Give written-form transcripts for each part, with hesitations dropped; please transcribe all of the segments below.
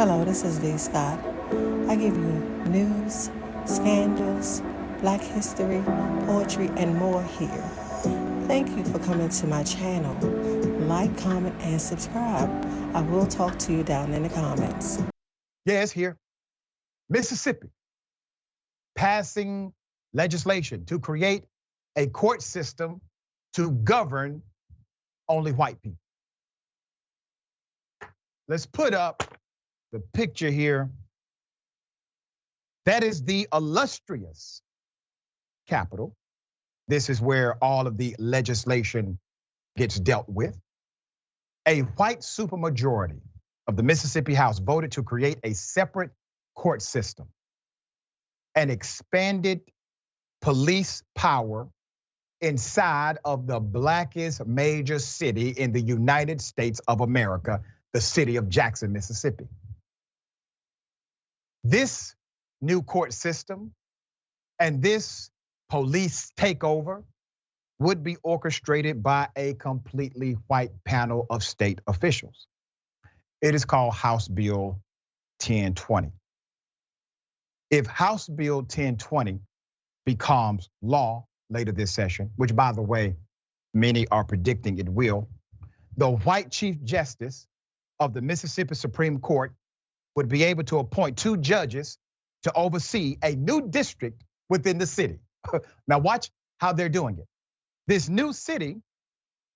Hello, this is V. Scott. I give you news, scandals, black history, poetry, and more here. Thank you for coming to my channel. Like, comment, and subscribe. I will talk to you down in the comments. Yes, here. Mississippi passing legislation to create a court system to govern only white people. Let's put up the picture here. That is the illustrious Capitol. This is where all of the legislation gets dealt with. A white supermajority of the Mississippi House voted to create a separate court system, an expanded police power inside of the blackest major city in the United States of America, the city of Jackson, Mississippi. This new court system and this police takeover would be orchestrated by a completely white panel of state officials. It is called House Bill 1020. If House Bill 1020 becomes law later this session, which by the way, many are predicting it will, the white Chief Justice of the Mississippi Supreme Court would be able to appoint 2 judges to oversee a new district within the city. Now watch how they're doing it. This new city,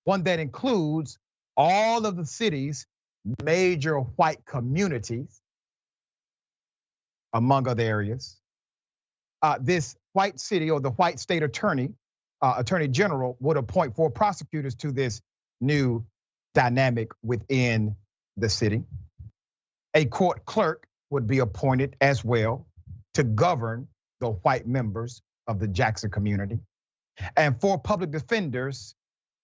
one that includes all of the city's major white communities, among other areas. This white city or the white state attorney general would appoint 4 prosecutors to this new dynamic within the city. A court clerk would be appointed as well to govern the white members of the Jackson community. And 4 public defenders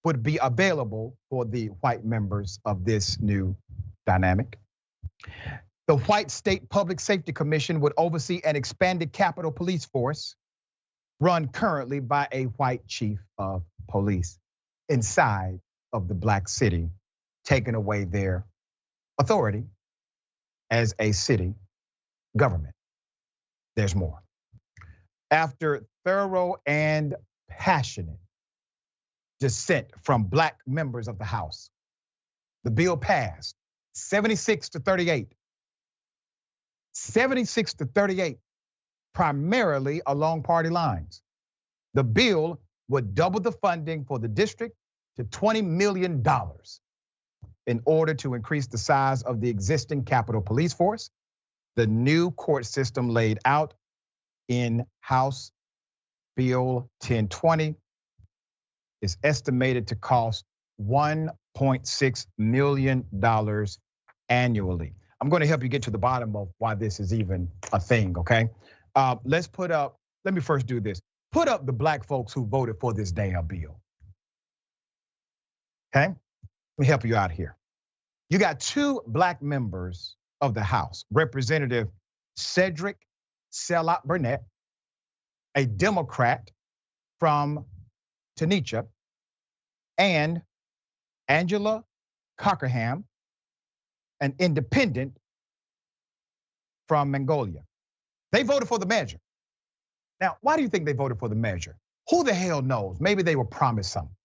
would be available for the white members of this new dynamic. The White State Public Safety Commission would oversee an expanded Capitol Police Force run currently by a white chief of police inside of the black city, taking away their authority as a city government. There's more. After thorough and passionate dissent from black members of the House, the bill passed 76-38. 76-38, primarily along party lines. The bill would double the funding for the district to $20 million in order to increase the size of the existing Capitol Police Force. The new court system laid out in House Bill 1020 is estimated to cost $1.6 million annually. I'm going to help you get to the bottom of why this is even a thing, okay? Let's put up, let me first do this. Put up the black folks who voted for this damn bill. Okay, let me help you out here. You got 2 black members of the House, Representative Cedric Salat Burnett, a Democrat from Tunisia, and Angela Cockerham, an independent from Mongolia. They voted for the measure. Now, why do you think they voted for the measure? Who the hell knows? Maybe they were promised something.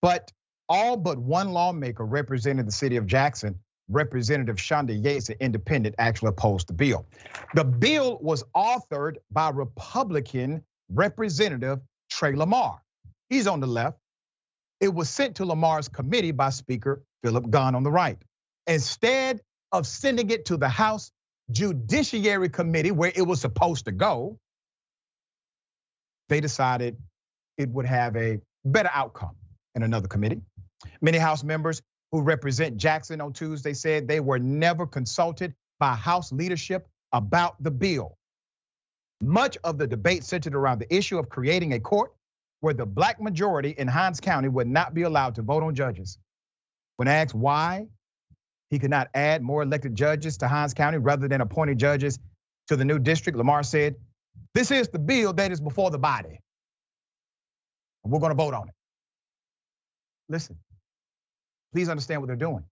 But all but one lawmaker representing the city of Jackson, Representative Shonda Yates, an independent, actually opposed the bill. The bill was authored by Republican Representative Trey Lamar. He's on the left. It was sent to Lamar's committee by Speaker Philip Gunn on the right. Instead of sending it to the House Judiciary Committee where it was supposed to go, they decided it would have a better outcome in another committee. Many House members who represent Jackson on Tuesday said they were never consulted by House leadership about the bill. Much of the debate centered around the issue of creating a court where the black majority in Hinds County would not be allowed to vote on judges. When asked why he could not add more elected judges to Hinds County rather than appointing judges to the new district, Lamar said, "This is the bill that is before the body. We're going to vote on it." Listen, please understand what they're doing.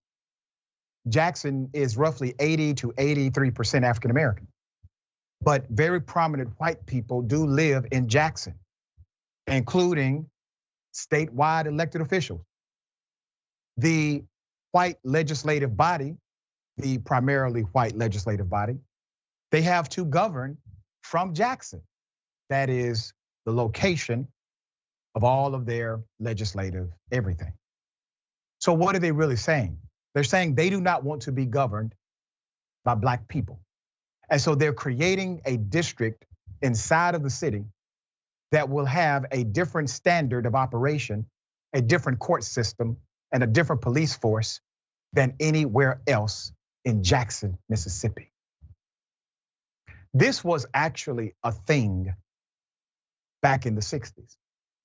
Jackson is roughly 80 to 83% African American. But very prominent white people do live in Jackson, including statewide elected officials. The white legislative body, the primarily white legislative body, they have to govern from Jackson. That is the location of all of their legislative everything. So what are they really saying? They're saying they do not want to be governed by Black people. And so they're creating a district inside of the city that will have a different standard of operation, a different court system, and a different police force than anywhere else in Jackson, Mississippi. This was actually a thing back in the 60s.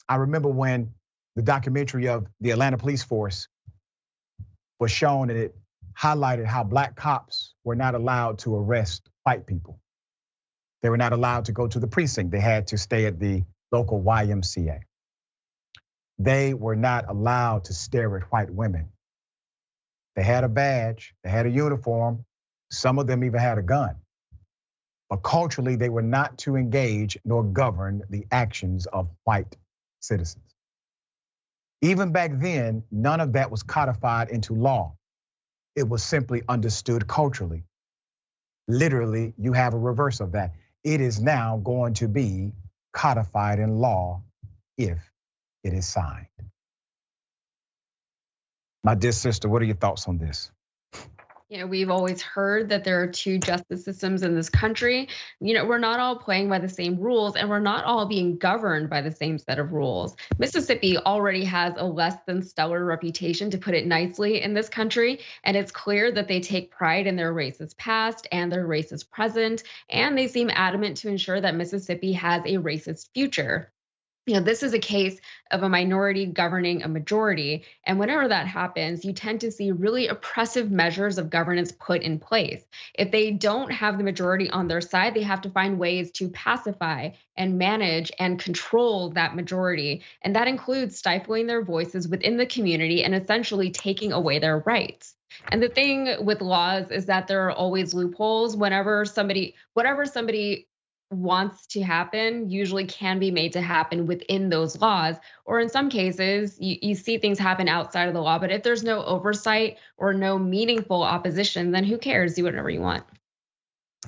I remember when the documentary of the Atlanta Police Force was shown, and it highlighted how Black cops were not allowed to arrest white people. They were not allowed to go to the precinct. They had to stay at the local YMCA. They were not allowed to stare at white women. They had a badge, they had a uniform, some of them even had a gun. But culturally, they were not to engage nor govern the actions of white citizens. Even back then, none of that was codified into law. It was simply understood culturally. Literally, you have a reverse of that. It is now going to be codified in law if it is signed. My dear sister, what are your thoughts on this? You know, we've always heard that there are two justice systems in this country. You know, we're not all playing by the same rules, and we're not all being governed by the same set of rules. Mississippi already has a less than stellar reputation, to put it nicely, in this country. And it's clear that they take pride in their racist past and their racist present. And they seem adamant to ensure that Mississippi has a racist future. You know, this is a case of a minority governing a majority. And whenever that happens, you tend to see really oppressive measures of governance put in place. If they don't have the majority on their side, they have to find ways to pacify and manage and control that majority. And that includes stifling their voices within the community and essentially taking away their rights. And the thing with laws is that there are always loopholes. Whatever somebody wants to happen usually can be made to happen within those laws. Or in some cases, you see things happen outside of the law, but if there's no oversight or no meaningful opposition, then who cares? Do whatever you want.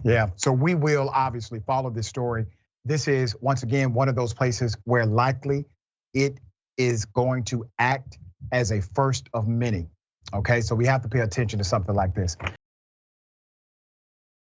Yeah, so we will obviously follow this story. This is, once again, one of those places where likely it is going to act as a first of many. Okay, so we have to pay attention to something like this.